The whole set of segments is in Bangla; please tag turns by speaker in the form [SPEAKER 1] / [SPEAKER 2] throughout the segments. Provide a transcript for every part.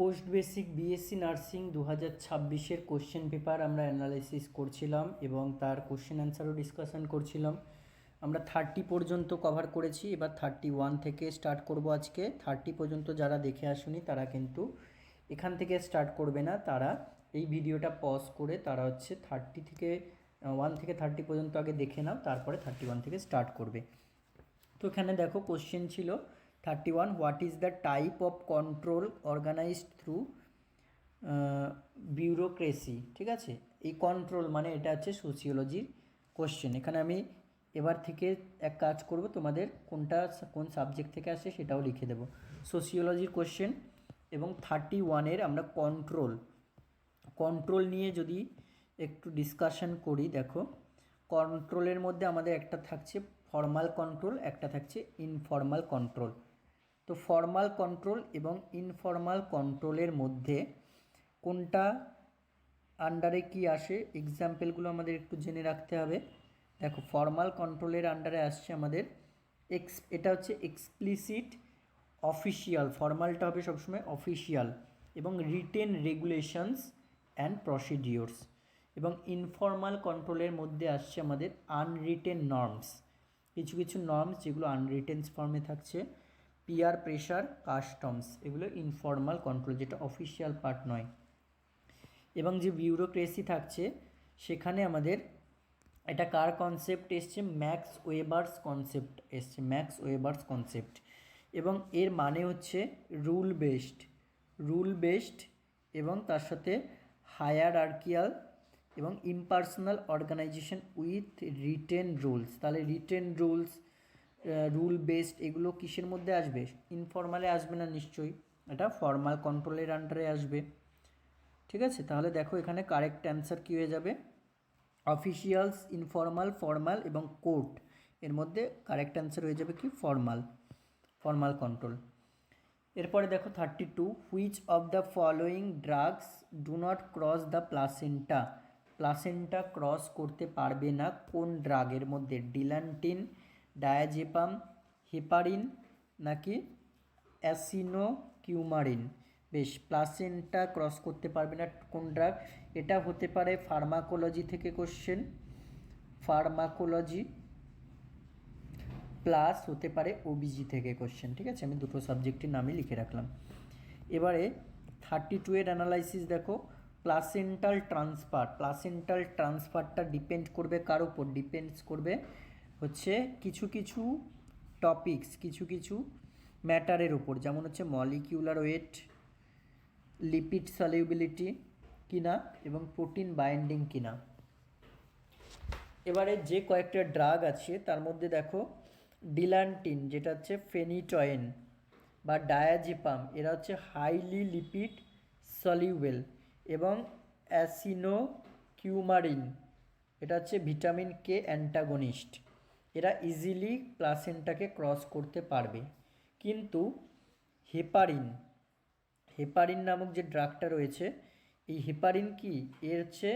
[SPEAKER 1] পোস্ট বেসিক বিএসসি নার্সিং 2026-এর কোশ্চেন পেপার আমরা অ্যানালাইসিস করছিলাম এবং তার কোশ্চেন অ্যান্সারও ডিসকাশন করছিলাম। আমরা 30 পর্যন্ত কভার করেছি, এবার 31 থেকে স্টার্ট করব। আজকে 30 পর্যন্ত যারা দেখে আসুনি তারা কিন্তু এখান থেকে স্টার্ট করবে না, তারা এই ভিডিওটা পজ করে তারা 30 থেকে 1 থেকে 30 পর্যন্ত আগে দেখে নাও, তারপরে 31 থেকে স্টার্ট করবে। তো এখানে দেখো কোশ্চেন ছিল 31, what is the type of control organised through bureaucracy. ঠিক আছে, এই কন্ট্রোল মানে এটা হচ্ছে সোশিওলজির কোশ্চেন। এখানে আমি এবার থেকে এক কাজ করব, তোমাদের কোন সাবজেক্ট থেকে আসে সেটাও লিখে দেবো। সোশিওলজির কোশ্চেন এবং 31-এর আমরা কন্ট্রোল নিয়ে যদি একটু ডিসকাশন করি, দেখো কন্ট্রোলের মধ্যে আমাদের একটা থাকছে ফর্মাল কন্ট্রোল, একটা থাকছে ইনফর্মাল কন্ট্রোল। তো ফর্মাল কন্ট্রোল এবং ইনফর্মাল কন্ট্রোলের মধ্যে কোনটা আন্ডারে কি আসে, এক্সাম্পলগুলো আমাদের একটু জেনে রাখতে হবে। দেখো ফর্মাল কন্ট্রোলের আন্ডারে আসছে আমাদের এটা হচ্ছে এক্সপ্লিসিট অফিসিয়াল, ফর্মালটা হবে সবসময় অফিসিয়াল, এবং রিটেন রেগুলেশনস অ্যান্ড প্রসিডিওরস। এবং ইনফর্মাল কন্ট্রোলের মধ্যে আসছে আমাদের আনরিটেন নর্মস, কিছু কিছু নর্মস যেগুলো আনরিটেন ফর্মে থাকছে, পিয়ার প্রেশার, কাস্টমস, এগুলো ইনফর্মাল কন্ট্রোল, যেটা অফিসিয়াল পার্ট নয়। এবং যে বিউরোক্রেসি থাকছে সেখানে আমাদের এটা কার কনসেপ্ট এসছে, ম্যাক্স ওয়েবার্স কনসেপ্ট এসছে, ম্যাক্স ওয়েবার্স কনসেপ্ট। এবং এর মানে হচ্ছে রুল বেসড এবং তার সাথে হায়ারার্কিয়াল এবং impersonal organisation with written rules. তাহলে রিটেন রুল বেসড এগুলো কিসের মধ্যে আসবে, ইনফর্মালে আসবে না নিশ্চয়ই, এটা ফর্মাল কন্ট্রোলের আন্ডারে আসবে। ঠিক আছে, তাহলে দেখো এখানে কারেক্ট অ্যান্সার কী হয়ে যাবে, অফিসিয়ালস, ইনফর্মাল, ফর্মাল এবং কোর্ট, এর মধ্যে কারেক্ট অ্যান্সার হয়ে যাবে কি ফর্মাল কন্ট্রোল। এরপরে দেখো 32, which of the following drugs do not cross the placenta cross করতে পারবে না কোন ড্রাগের মধ্যে, ডিলান্টিন, ডায়াজেপাম, হেপারিন নাকি অ্যাসিনোকিউমারিন। বেশ, প্লাসেন্টা ক্রস করতে পারবে না কোন ড্রাগ, এটা হতে পারে ফার্মাকোলজি থেকে কোশ্চেন, ফার্মাকোলজি প্লাস হতে পারে ওবিজি থেকে কোশ্চেন। ঠিক আছে, আমি দুটো সাবজেক্টের নামই লিখে রাখলাম। এবারে 32-এর অ্যানালাইসিস দেখো, প্লাসেন্টাল ট্রান্সফারটা ডিপেন্ড করবে কার উপর, ডিপেন্ডস করবে হচ্ছে কিছু কিছু টপিকস, কিছু ম্যাটারের উপর, যেমন হচ্ছে মলিকিউলার ওয়েট, লিপিড সলিউবিলিটি কিনা এবং প্রোটিন বাইন্ডিং কিনা। এবারে যে কয়েকটা ড্রাগ আছে তার মধ্যে দেখো ডিলান্টিন, যেটা হচ্ছে ফেনিটয়েন, বা ডায়াজেপাম, এরা হচ্ছে হাইলি লিপিড সলিউবেল, এবং অ্যাসিনোকিউমারিন, এটা হচ্ছে ভিটামিন কে অ্যান্টাগনিস্ট, এরা ইজিলি প্লাসেন্টাকে ক্রস করতে পারবে। কিন্তু হেপারিন নামক যে ড্রাগটা রয়েছে, এই হেপারিন কি, এর হচ্ছে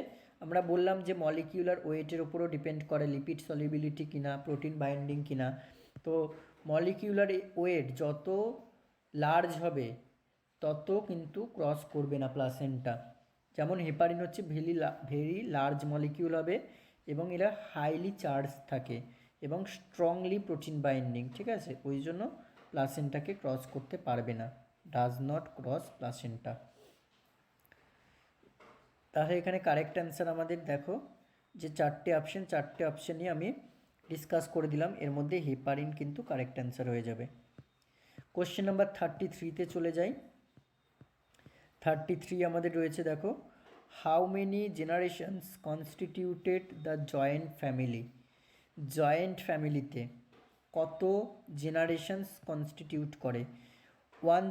[SPEAKER 1] আমরা বললাম যে মলিকিউলার ওয়েটের উপরও ডিপেন্ড করে, লিপিড সলিবিলিটি কিনা, প্রোটিন বাইন্ডিং কিনা। তো মলিকিউলার ওয়েট যত লার্জ হবে তত কিন্তু ক্রস করবে না প্লাসেন্টা। যেমন হেপারিন হচ্ছে ভেরি লার্জ মলিকিউল হবে এবং এরা হাইলি চার্জ থাকে এবং স্ট্রংলি প্রোটিন বাইন্ডিং। ঠিক আছে, ওই জন্য প্লাসেন্টাকে ক্রস করতে পারবে না, ডাজ নট ক্রস প্লাসেন্টা। তাহলে এখানে কারেক্ট অ্যান্সার আমাদের দেখো যে চারটে অপশানই আমি ডিসকাস করে দিলাম, এর মধ্যে হেপারিন কিন্তু কারেক্ট অ্যান্সার হয়ে যাবে। কোশ্চেন নাম্বার 33-তে চলে যাই। 33 আমাদের রয়েছে, দেখো how many generations constituted the joint ফ্যামিলিতে কত জেনারেশনস কনস্টিটিউট করে। ওয়ান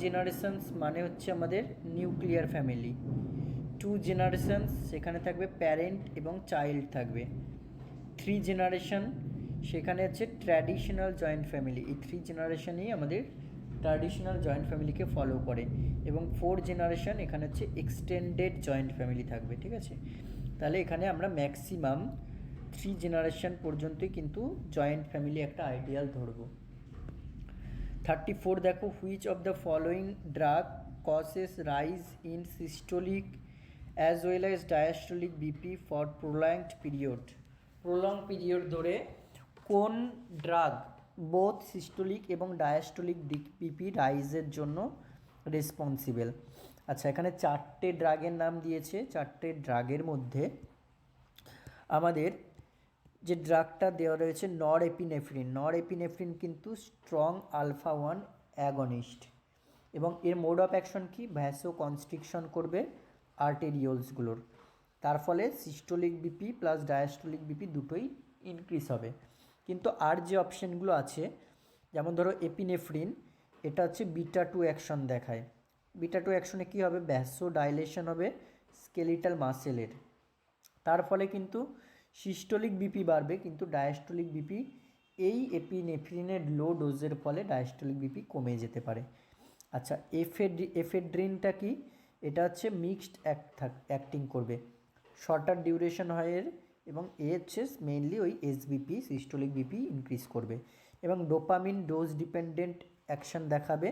[SPEAKER 1] জেনারেশনস মানে হচ্ছে আমাদের নিউক্লিয়ার ফ্যামিলি, 2 জেনারেশনস সেখানে থাকবে প্যারেন্ট এবং চাইল্ড থাকবে, 3 জেনারেশন সেখানে হচ্ছে ট্র্যাডিশনাল জয়েন্ট ফ্যামিলি, এই 3 জেনারেশনেই আমাদের ট্র্যাডিশনাল জয়েন্ট ফ্যামিলিকে ফলো করে, এবং 4 জেনারেশন এখানে হচ্ছে এক্সটেন্ডেড জয়েন্ট ফ্যামিলি থাকবে। ঠিক আছে, তাহলে এখানে আমরা ম্যাক্সিমাম 3 জেনারেশন পর্যন্তই কিন্তু জয়েন্ট ফ্যামিলি একটা আইডিয়াল ধরবো। 34 দেখো, which of the following drug causes rise in systolic as well as diastolic BP for prolong period ধরে কোন ড্রাগ বোথ সিস্টোলিক এবং ডায়াস্টোলিক বিপি রাইজের জন্য রেসপন্সিবল। আচ্ছা, এখানে 4টে ড্রাগের নাম দিয়েছে। 4টে ড্রাগের মধ্যে আমাদের যে ড্রাগটা দেওয়া রয়েছে নরএপিনেফ্রিন কিন্তু স্ট্রং আলফা 1 অ্যাগনিস্ট, এবং এর মোড অফ অ্যাকশন কি, ভ্যাসো কনস্ট্রিকশন করবে আর্টেরিওলসগুলোর, তার ফলে systolic BP plus diastolic BP দুটোই ইনক্রিজ হবে। কিন্তু আর যে অপশানগুলো আছে, যেমন ধরো এপিনেফ্রিন, এটা হচ্ছে বিটা 2 অ্যাকশন দেখায়। বিটা 2 অ্যাকশনে কী হবে, ভ্যাসো ডাইলেশন হবে স্কেলিটাল মাসেলের, তার ফলে কিন্তু সিস্টোলিক বিপি বাড়বে, কিন্তু ডায়াস্টোলিক বিপি এই এপিনেফ্রিনের লো ডোজের ফলে ডায়াস্টোলিক বিপি কমে যেতে পারে। আচ্ছা, এফেড্রিনটা কি, এটা হচ্ছে মিক্সড অ্যাক্টিং করবে, শর্টার ডিউরেশন হয় এর, এবং এ হচ্ছে মেইনলি ওই এসবিপি সিস্টোলিক বিপি ইনক্রিজ করবে, এবং ডোপামিন ডোজ ডিপেন্ডেন্ট অ্যাকশন দেখাবে,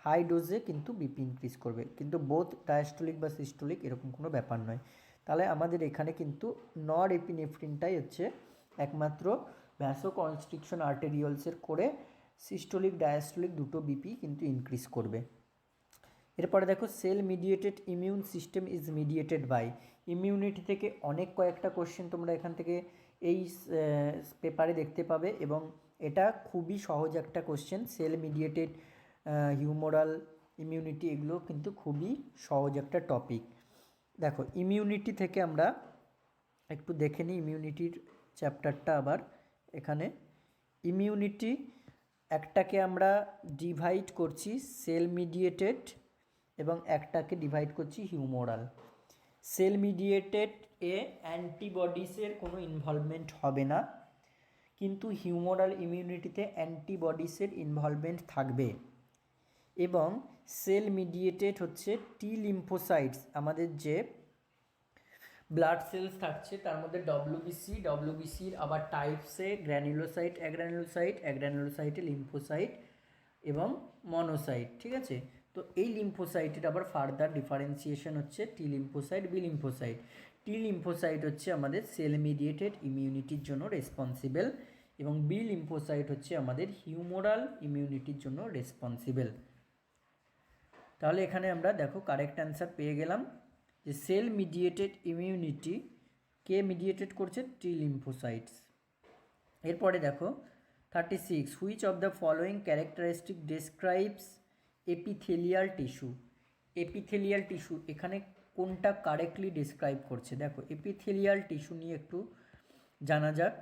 [SPEAKER 1] হাই ডোজে কিন্তু বিপি ইনক্রিজ করবে, কিন্তু বোথ ডায়াস্টোলিক বা সিস্টোলিক এরকম কোনো ব্যাপার নয়। তাহলে আমাদের এখানে কিন্তু নরএপিনেফ্রিনটাই হচ্ছে একমাত্র ভ্যাসো কনস্ট্রিকশন আর্টেরিওলসের করে সিস্টোলিক ডায়াস্টোলিক দুটো বিপি কিন্তু ইনক্রিজ করবে। এরপরে দেখো, cell mediated immune system is mediated by, immunity থেকে অনেক কয়েকটা কোশ্চেন তোমরা এখান থেকে এই পেপারে দেখতে পাবে, এবং এটা খুবই সহজ একটা question. Cell mediated humoral immunity, এগুলো কিন্তু খুবই সহজ একটা টপিক। দেখো, ইমিউনিটি থেকে আমরা একটু দেখে নিই ইমিউনিটির চ্যাপ্টারটা আবার। এখানে ইমিউনিটি একটাকে আমরা ডিভাইড করছি সেল মিডিয়েটেড, এবং একটাকে ডিভাইড করছি হিউমোরাল। সেল মিডিয়েটেড এ অ্যান্টিবডিসের কোনো ইনভলভমেন্ট হবে না, কিন্তু হিউমোরাল ইমিউনিটিতে অ্যান্টিবডিসের ইনভলভমেন্ট থাকবে। এবং সেল মিডিয়েটেড হচ্ছে টি লিম্ফোসাইটস, আমাদের যে ব্লাড সেলস থাকছে তার মধ্যে ডব্লিউবিসির আবার টাইপসে গ্র্যানুলোসাইট, অ্যাগ্রানুলোসাইটে লিম্ফোসাইট এবং মনোসাইট, ঠিক আছে। তো এই লিম্ফোসাইটের আবার ফার্দার ডিফারেন্সিয়েশন হচ্ছে T lymphocyte, B lymphocyte. T lymphocyte হচ্ছে আমাদের সেল মিডিয়েটেড ইমিউনিটির জন্য রেসপন্সিবল, এবং বি লিম্ফোসাইট হচ্ছে আমাদের হিউমোরাল ইমিউনিটির জন্য রেসপন্সিবল। তাহলে এখানে আমরা দেখো কারেক্ট অ্যান্সার পেয়ে গেলাম যে সেল মিডিয়েটেড ইমিউনিটি কে মিডিয়েটেড করছে, টি লিম্ফোসাইটস। এরপরে দেখো 36, which of the following characteristic describes epithelial tissue. Epithelial tissue এখানে কোনটা কারেক্টলি ডিসক্রাইব করছে, দেখো এপিথেলিয়াল টিস্যু নিয়ে একটু জানা যাক,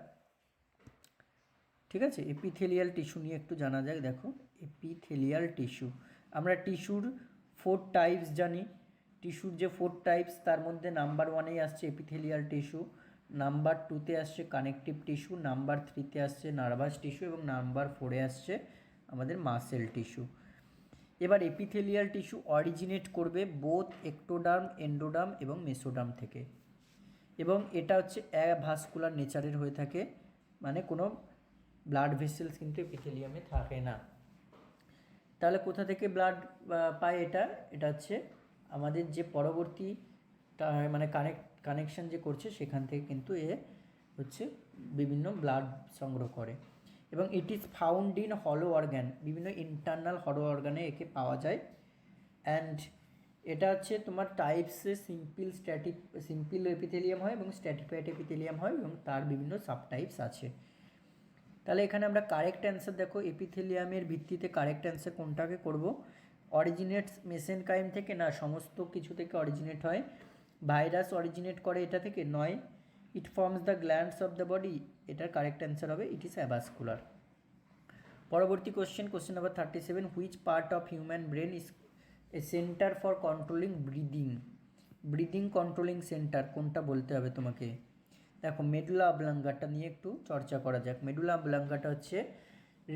[SPEAKER 1] ঠিক আছে। এপিথেলিয়াল টিস্যু নিয়ে একটু জানা যাক। দেখো, এপিথেলিয়াল টিস্যু, আমরা টিস্যুর 4 টাইপস জানি। টিস্যুর যে 4 টাইপস তার মধ্যে নাম্বার 1-এই আসছে এপিথেলিয়াল টিস্যু, নাম্বার 2-তে আসছে কানেকটিভ টিস্যু, নাম্বার 3-তে আসছে নার্ভাস টিস্যু, এবং নাম্বার 4-এ আসছে আমাদের মাসেল টিস্যু। এবার এপিথেলিয়াল টিস্যু অরিজিনেট করবে বোথ এক্টোডার্ম, এন্ডোডার্ম এবং মেসোডার্ম থেকে, এবং এটা হচ্ছে অ্যাভাস্কুলার নেচারের হয়ে থাকে, মানে কোনো ব্লাড ভেসেলস কিন্তু এপিথেলিয়ামে থাকে না। তাহলে কোথা থেকে ব্লাড পায় এটা হচ্ছে আমাদের যে পরবর্তী মানে কানেকশন যে করছে সেখান থেকে কিন্তু এ হচ্ছে বিভিন্ন ব্লাড সংগ্রহ করে, এবং ইট ইজ ফাউন্ড ইন হলো অর্গ্যান, বিভিন্ন ইন্টারনাল হলো অর্গানে একে পাওয়া যায়। অ্যান্ড এটা হচ্ছে তোমার টাইপসে সিম্পল এপিথেলিয়াম হয় এবং স্ট্র্যাটিফাইড এপিথেলিয়াম হয়, এবং তার বিভিন্ন সাবটাইপস আছে। তাহলে এখানে আমরা কারেক্ট অ্যান্সার দেখো, এপিথেলিয়ামের ভিত্তিতে কারেক্ট অ্যান্সার কোনটাকে করব, অরিজিনেটস মেসেনকাইম থেকে না, সমস্ত কিছু থেকে অরিজিনেট হয়। ভাইরাস অরিজিনেট করে এটা থেকে নয়। It forms the glands of the body, এটার কারেক্ট অ্যান্সার হবে ইট ইজ অ্যাভাস্কুলার। পরবর্তী question number 37, which part of human brain is a centre for controlling breathing controlling centre কোনটা বলতে হবে তোমাকে। দেখো, মেডুলা অবলাঙ্গাটা নিয়ে একটু চর্চা করা যাক। মেডুলা অবলাঙ্গাটা হচ্ছে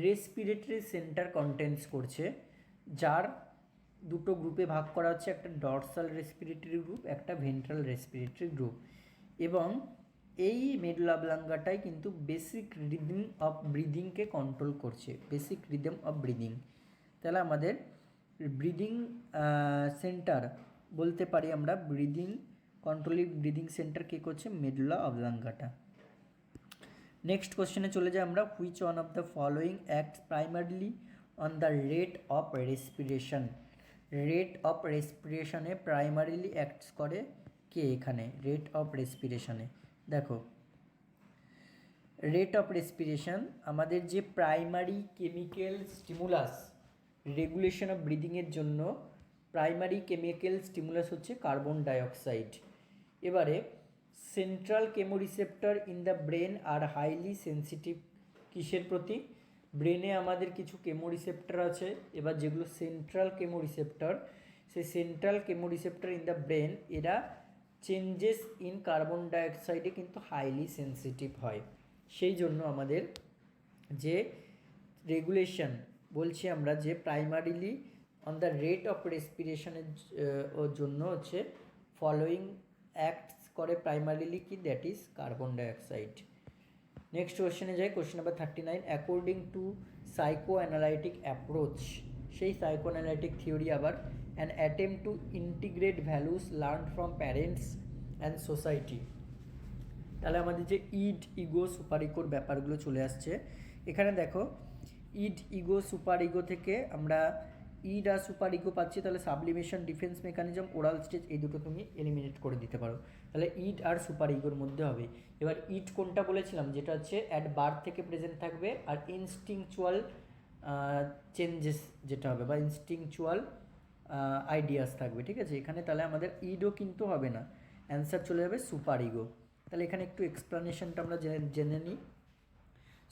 [SPEAKER 1] রেসপিরেটরি সেন্টার কন্টেন্টস করছে, যার দুটো গ্রুপে ভাগ করা হচ্ছে, একটা ডরসাল রেসপিরেটরি গ্রুপ, একটা ভেন্ট্রাল রেসপিরেটরি গ্রুপ, এবং এই মেডুলা অবলাঙ্গাটাই কিন্তু বেসিক রিদম অফ ব্রিদিংকে কন্ট্রোল করছে, বেসিক রিদম অফ ব্রিদিং। তাহলে আমাদের ব্রিদিং সেন্টার বলতে পারি আমরা, কন্ট্রোলিং ব্রিদিং সেন্টার কে করছে, মেডুলা অবলাঙ্গাটা। নেক্সট কোশ্চেনে চলে যাই আমরা, which one of the following act primarily on the rate of respiration. Rate of রেসপিরেশনে প্রাইমারিলি অ্যাক্টস করে কে এখানে, রেট অফ রেসপিরেশনে দেখো, রেট অফ রেসপিরেশন আমাদের যে primary chemical stimulus regulation of ব্রিদিংয়ের জন্য প্রাইমারি কেমিক্যাল স্টিমুলাস হচ্ছে কার্বন ডাইঅক্সাইড। এবারে central chemoreceptor in the brain are highly sensitive কিসের প্রতি, ব্রেনে আমাদের কিছু কেমোরিসেপ্টর আছে, এবার যেগুলো সেন্ট্রাল কেমোরিসেপ্টর, সেই central chemoreceptor in the brain এরা চেঞ্জেস ইন কার্বন ডাইঅক্সাইডে কিন্তু হাইলি সেন্সিটিভ হয়। সেই জন্য আমাদের যে রেগুলেশন বলছি আমরা, যে primarily on the rate of রেসপিরেশনের জন্য হচ্ছে ফলোয়িং অ্যাক্টস করে প্রাইমারিলি কি, that is carbon dioxide. Next কোশ্চেনে যাই, question number 39, according to psychoanalytic approach, সেই সাইকো অ্যানালাইটিক থিওরি আবার, an attempt to integrate values learn from parents and society. তাহলে আমাদের যে ইড, ইগো, সুপার ইগোর ব্যাপারগুলো চলে আসছে এখানে। দেখো, ইড, ইগো, সুপার ইগো থেকে আমরা ইড আর সুপার ইগো পাচ্ছি, তাহলে sublimation, defence mechanism, oral stage, এই দুটো তুমি এলিমিনেট করে দিতে পারো, তাহলে ইড আর সুপার ইগোর মধ্যে হবে। এবার ইড কোনটা বলেছিলাম, যেটা হচ্ছে অ্যাট বার্থ থেকে প্রেজেন্ট থাকবে, আর ইনস্টিংচুয়াল চেঞ্জেস যেটা হবে, বা ইনস্টিংচুয়াল আইডিয়াস থাকবে, ঠিক আছে এখানে। তাহলে আমাদের ইডও কিন্তু হবে না, অ্যান্সার চলে যাবে সুপার ইগো। তাহলে এখানে একটু এক্সপ্লানেশনটা আমরা জেনে নিই।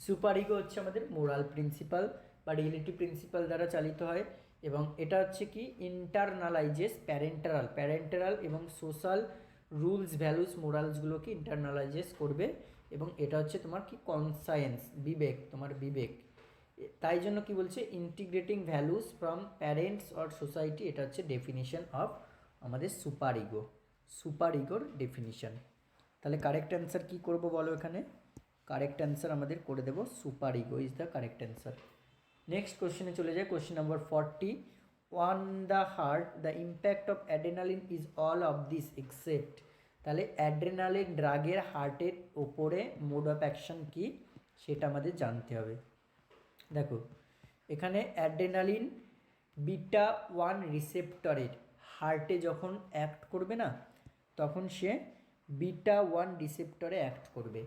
[SPEAKER 1] সুপার ইগো হচ্ছে আমাদের মোরাল প্রিন্সিপাল বা রিয়েলিটি প্রিন্সিপাল দ্বারা চালিত হয়, এবং এটা হচ্ছে কি ইন্টারনালাইজেস প্যারেন্টারাল এবং সোশ্যাল রুলস, ভ্যালুস, মোরালসগুলোকে ইন্টারনালাইজেস করবে, এবং এটা হচ্ছে তোমার কি কনসায়েন্স, বিবেক, তোমার বিবেক। তাই জন্য কি বলছে, integrating values from parents or society, এটা হচ্ছে ডেফিনিশন অফ আমাদের সুপার ইগোর ডেফিনিশন। তাহলে কারেক্ট অ্যান্সার কী করবো বলো, এখানে কারেক্ট অ্যান্সার আমাদের করে দেবো super ego is the correct answer. Next কোশ্চেনে চলে যায়, question number 40, on the heart the impact of adrenaline is all of this except. তাহলে অ্যাড্রেনালিন ড্রাগের হার্টের ওপরে মোড অফ অ্যাকশন কী সেটা আমাদের জানতে হবে। দেখো, এখানে অ্যাড্রেনালিন বিটা 1 রিসেপ্টরের হার্টে যখন অ্যাক্ট করবে না, তখন সে বিটা 1 রিসেপ্টরে অ্যাক্ট করবে,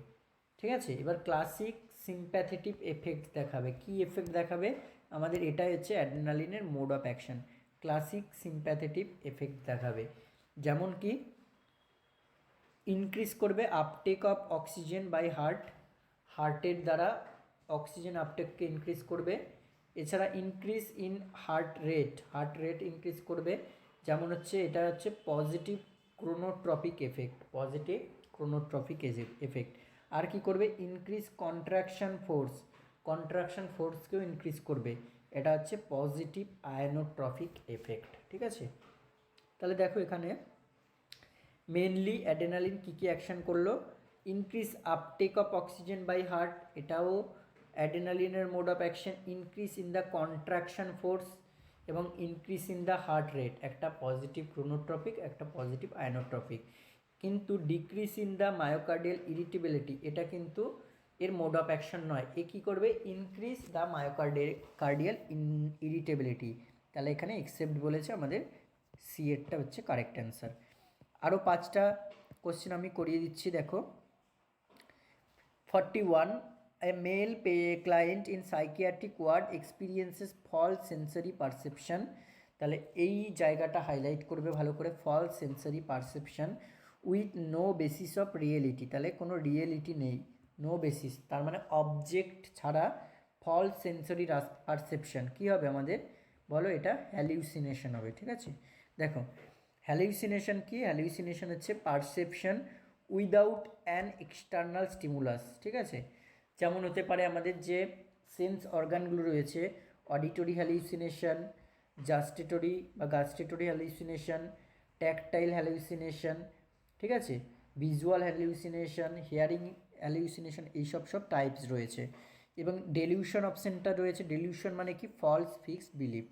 [SPEAKER 1] ঠিক আছে। এবার ক্লাসিক সিম্প্যাথেটিক এফেক্ট দেখাবে, কি এফেক্ট দেখাবে আমাদের, এটাই হচ্ছে অ্যাড্রেনালিনের mode of action, classic sympathetic effect দেখাবে। যেমন কি ইনক্রিজ করবে আপটেক অফ অক্সিজেন বাই হার্টের দ্বারা অক্সিজেন আপটেককে ইনক্রিজ করবে। এছাড়া increase in heart rate increase করবে, যেমন হচ্ছে এটা হচ্ছে পজিটিভ ক্রোনোট্রপিক এফেক্ট। আর কি করবে, ইনক্রিজ কন্ট্রাকশন ফোর্সকেও ইনক্রিজ করবে, এটা হচ্ছে পজিটিভ আয়নোট্রপিক এফেক্ট, ঠিক আছে। তাহলে দেখো এখানে মেনলি অ্যাড্রেনালিন কী কী অ্যাকশন করলো, increase uptake of oxygen by heart, এটাও অ্যাড্রেনালিনের mode of action, increase in the contraction force এবং increase in the heart rate, একটা পজিটিভ ক্রোনোট্রপিক, একটা পজিটিভ আয়নোট্রপিক। কিন্তু decrease in the myocardial irritability, এটা কিন্তু এর মোড অফ অ্যাকশন নয়, এ কী করবে, ইনক্রিজ দ্য মায়োকার্ডিয়াল ইরিটেবিলিটি। তাহলে এখানে এক্সেপ্ট বলেছে, আমাদের সি এরটা হচ্ছে কারেক্ট অ্যান্সার। আরও 5টা কোশ্চেন আমি করিয়ে দিচ্ছি, দেখো। 41, a male client in psychiatric ward experiences false sensory perception। তাহলে এই জায়গাটা হাইলাইট করবে ভালো করে, false sensory perception with no basis of reality. তাহলে কোনো রিয়েলিটি নেই, নো বেসিস, তার মানে অবজেক্ট ছাড়া ফলস সেন্সরি পারসেপশন কী হবে আমাদের বলো, এটা হ্যালিউসিনেশন হবে, ঠিক আছে। দেখো হ্যালিউসিনেশন কি, হ্যালিউসিনেশন হচ্ছে perception without an external stimulus, ঠিক আছে। যেমন হতে পারে আমাদের যে সেন্স অর্গানগুলো রয়েছে, অডিটরি হ্যালিউসিনেশন, জাস্টেটরি বা গাস্টেটরি হ্যালিউসিনেশন, ট্যাকটাইল হ্যালিউসিনেশন, ঠিক আছে, ভিজুয়াল হ্যালিউসিনেশন, হিয়ারিং হ্যালিউসিনেশন, এইসব টাইপস রয়েছে। এবং ডেলিউশন অপশানটা রয়েছে, ডেলিউশন মানে কি false fixed belief.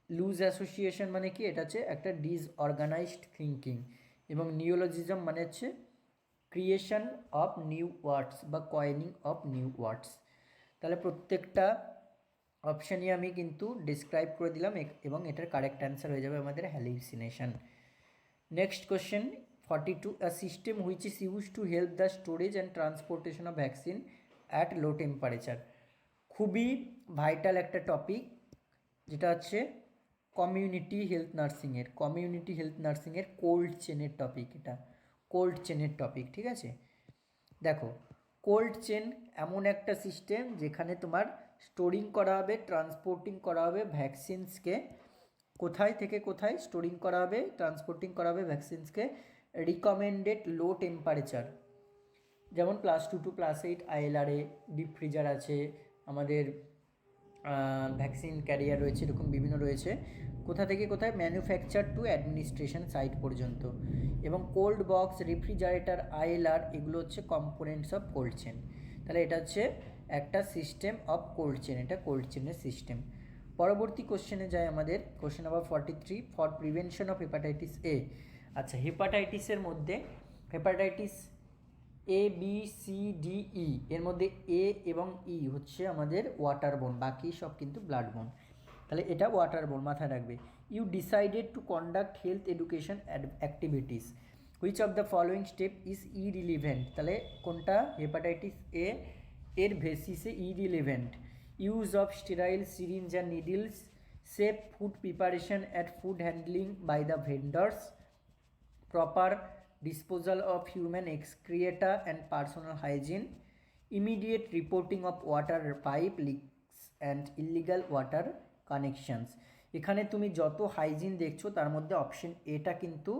[SPEAKER 1] Loose association মানে কি, এটা হচ্ছে একটা ডিসঅর্গানাইজড থিঙ্কিং। এবং নিওলজিজম মানে হচ্ছে ক্রিয়েশন অফ নিউ ওয়ার্ডস বা কয়েনিং অফ নিউ ওয়ার্ডস। তাহলে প্রত্যেকটা অপশানই আমি কিন্তু ডিসক্রাইব করে দিলাম এবং এটার কারেক্ট অ্যান্সার হয়ে যাবে আমাদের hallucination. Next question 42, a system which is use to help the storage and transportation of vaccine at low temperature. খুবই ভাইটাল একটা টপিক, যেটা হচ্ছে কমিউনিটি হেলথ নার্সিংয়ের কোল্ড চেনের টপিক। এটা কোল্ড চেনের টপিক, ঠিক আছে। দেখো, কোল্ড চেন এমন একটা সিস্টেম যেখানে তোমার স্টোরিং করা হবে, ট্রান্সপোর্টিং করা হবে ভ্যাকসিনসকে। কোথায় থেকে কোথায় স্টোরিং করা হবে, ট্রান্সপোর্টিং করা হবে ভ্যাকসিনসকে রিকমেন্ডেড লো টেম্পারেচার, যেমন +2 to +8 ILR-এ ডিপ ফ্রিজার আছে, আমাদের ভ্যাকসিন ক্যারিয়ার রয়েছে, এরকম বিভিন্ন রয়েছে। কোথা থেকে কোথায়, ম্যানুফ্যাকচার টু অ্যাডমিনিস্ট্রেশন সাইট পর্যন্ত। এবং কোল্ড বক্স, রেফ্রিজারেটর, ILR এগুলো হচ্ছে কম্পোনেন্টস অফ কোল্ড চেন। তাহলে এটা হচ্ছে একটা সিস্টেম অফ কোল্ড চেন, এটা কোল্ড চেনের সিস্টেম। পরবর্তী কোশ্চেনে যায় আমাদের, question number 43, for prevention of hepatitis A. আচ্ছা, হেপাটাইটিসের মধ্যে হেপাটাইটিস ABCDE এর মধ্যে এ এবং ই হচ্ছে আমাদের ওয়াটারবোর্ন, বাকি সব কিন্তু ব্লাডবোর্ন। তাহলে এটা ওয়াটারবোর্ন, মাথায় রাখবে। You decided to conduct health education activities, which of the following step is irrelevant. তাহলে কোনটা হেপাটাইটিস এ এর বেসিসে irrelevant? Use of sterile syringe and needles, safe food preparation at food handling by the vendors, proper disposal of human excreta and personal hygiene, immediate reporting of water pipe leaks and illegal water connections। এখানে তুমি যত হাইজিন দেখছো তার মধ্যে অপশন এটা কিন্তু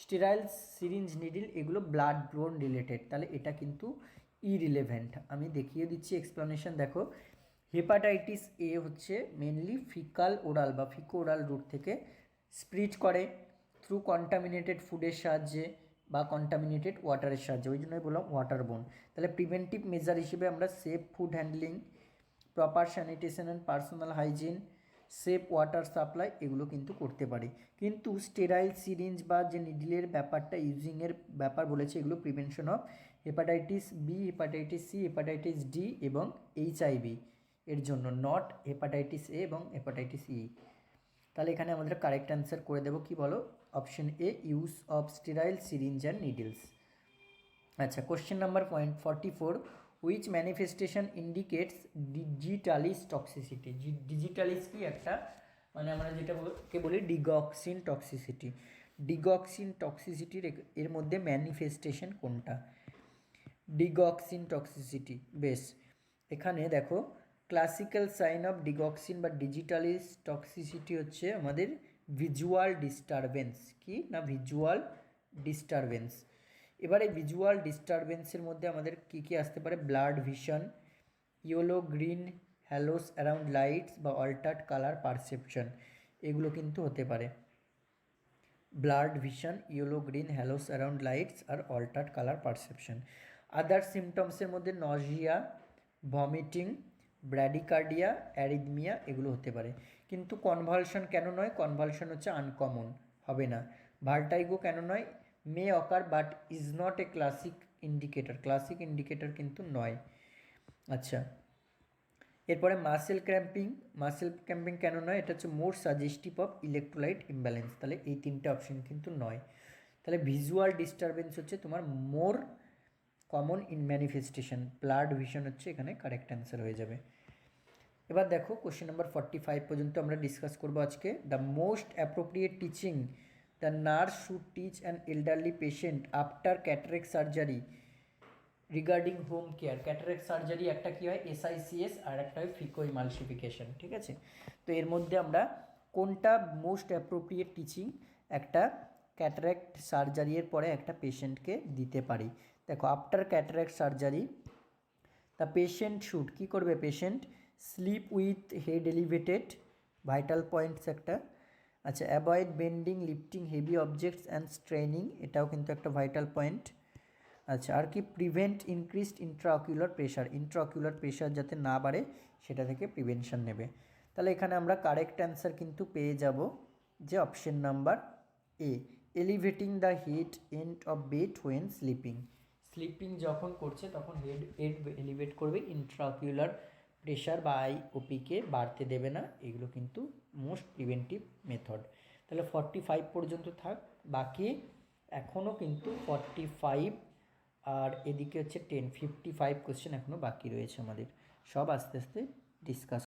[SPEAKER 1] স্টেরাইল সিরিঞ্জ নিডল এগুলো ব্লাড ব্লোন রিলেটেড, তাহলে এটা কিন্তু ইরিলেভেন্ট। আমি দেখিয়ে দিচ্ছি এক্সপ্লানেশন। দেখো, হেপাটাইটিস এ হচ্ছে মেনলি ফিকাল ওরাল বা ফিকো ওরাল রুট থেকে স্প্রিড করে থ্রু কন্টামিনেটেড ফুডের সাহায্যে বা কন্টামিনেটেড ওয়াটারের সাহায্যে, ওই জন্যই বললাম ওয়াটারবোর্ন। তাহলে প্রিভেন্টিভ মেজার হিসেবে আমরা safe food handling, proper sanitation and personal hygiene, safe water supply এগুলো কিন্তু করতে পারি। কিন্তু স্টেরাইল সিরিঞ্জ বা যে নিডলের ব্যাপারটা ইউজিংয়ের ব্যাপার বলেছে, এগুলো prevention of hepatitis B, hepatitis C, hepatitis D এবং HIV এর জন্য, নট হেপাটাইটিস এ এবং হেপাটাইটিস ই। তাহলে এখানে আমাদের কারেক্ট অ্যান্সার করে দেবো, কি বলো, option A, use of sterile syringe and needles. আচ্ছা, question number 44, which manifestation indicates digitalis toxicity. Digitalis কি একটা, মানে আমরা যেটাকে বলি ডিগক্সিন টক্সিসিটি। ডিগক্সিন টক্সিসিটির এর মধ্যে ম্যানিফেস্টেশন কোনটা? ডিগক্সিন টক্সিসিটি, বেশ। এখানে দেখো, ক্লাসিক্যাল সাইন অফ ডিগক্সিন বা ডিজিটালিস টক্সিসিটি হচ্ছে আমাদের ভিজুয়াল ডিস্টারবেন্স। কি না, ভিজুয়াল ডিস্টারবেন্স। এবারে ভিজুয়াল ডিস্টারবেন্সের মধ্যে আমাদের কী কী আসতে পারে? Blurred vision, yellow green halos around lights বা অল্টার্ড কালার পারসেপশন, এগুলো কিন্তু হতে পারে। Blurred vision, yellow green halos around lights আর অল্টার্ড কালার পারসেপশন। আদার সিমটমসের মধ্যে নজিয়া, ভমিটিং, ব্র্যাডিকার্ডিয়া, অ্যারিথমিয়া এগুলো হতে পারে। কিন্তু কনভালশন কেন নয়? কনভালশন হচ্ছে আনকমন, হবে না। ভার্টাইগো কেন নয়? May occur but is not a classic indicator, classic indicator কিন্তু নয়। আচ্ছা, এরপরে মাসেল ক্র্যাম্পিং কেন নয়? এটা হচ্ছে মোর সাজেস্টিভ অফ ইলেকট্রোলাইট ইমব্যালেন্স, তাহলে এই তিনটে অপশন কিন্তু নয়। তাহলে ভিজুয়াল ডিস্টারবেন্স হচ্ছে তোমার more common in manifestation, blood vision হচ্ছে এখানে কারেক্ট অ্যান্সার হয়ে যাবে। এবার দেখো, কোশ্চেন নাম্বার 45 পর্যন্ত আমরা ডিসকাস করবো আজকে। The most appropriate teaching the nurse should teach an elderly patient after cataract surgery regarding home care. Cataract surgery একটা কী হয়? SICS, আর একটা হয় ফিকো ইমালসিফিকেশন, ঠিক আছে। তো এর মধ্যে আমরা কোনটা মোস্ট অ্যাপ্রোপ্রিয়েট টিচিং একটা ক্যাটারেক্ট সার্জারির পরে একটা পেশেন্টকে দিতে পারি? দেখো, after cataract surgery the patient should, কী করবে patient? Sleep with head elevated, vital points একটা। আচ্ছা, avoid bending, lifting heavy objects and straining, এটাও কিন্তু একটা ভাইটাল পয়েন্ট। আচ্ছা, আর কি prevent increased intraocular pressure, intraocular pressure যাতে না বাড়ে সেটা থেকে প্রিভেনশন নেবে। তাহলে এখানে আমরা কারেক্ট অ্যান্সার কিন্তু পেয়ে যাব যে option number A, elevating the head end of bed when sleeping. Sleeping যখন করছে তখন হেড এলিভেট করবে, ইন্ট্রাঅকুলার প্রেশার বা আইওপিকে বাড়তে দেবে না। এগুলো কিন্তু মোস্ট প্রিভেন্টিভ মেথড। তাহলে 45 পর্যন্ত থাক, বাকি এখনও কিন্তু 45 আর এদিকে হচ্ছে 55 কোশ্চেন এখনও বাকি রয়েছে আমাদের, সব আস্তে আস্তে ডিসকাস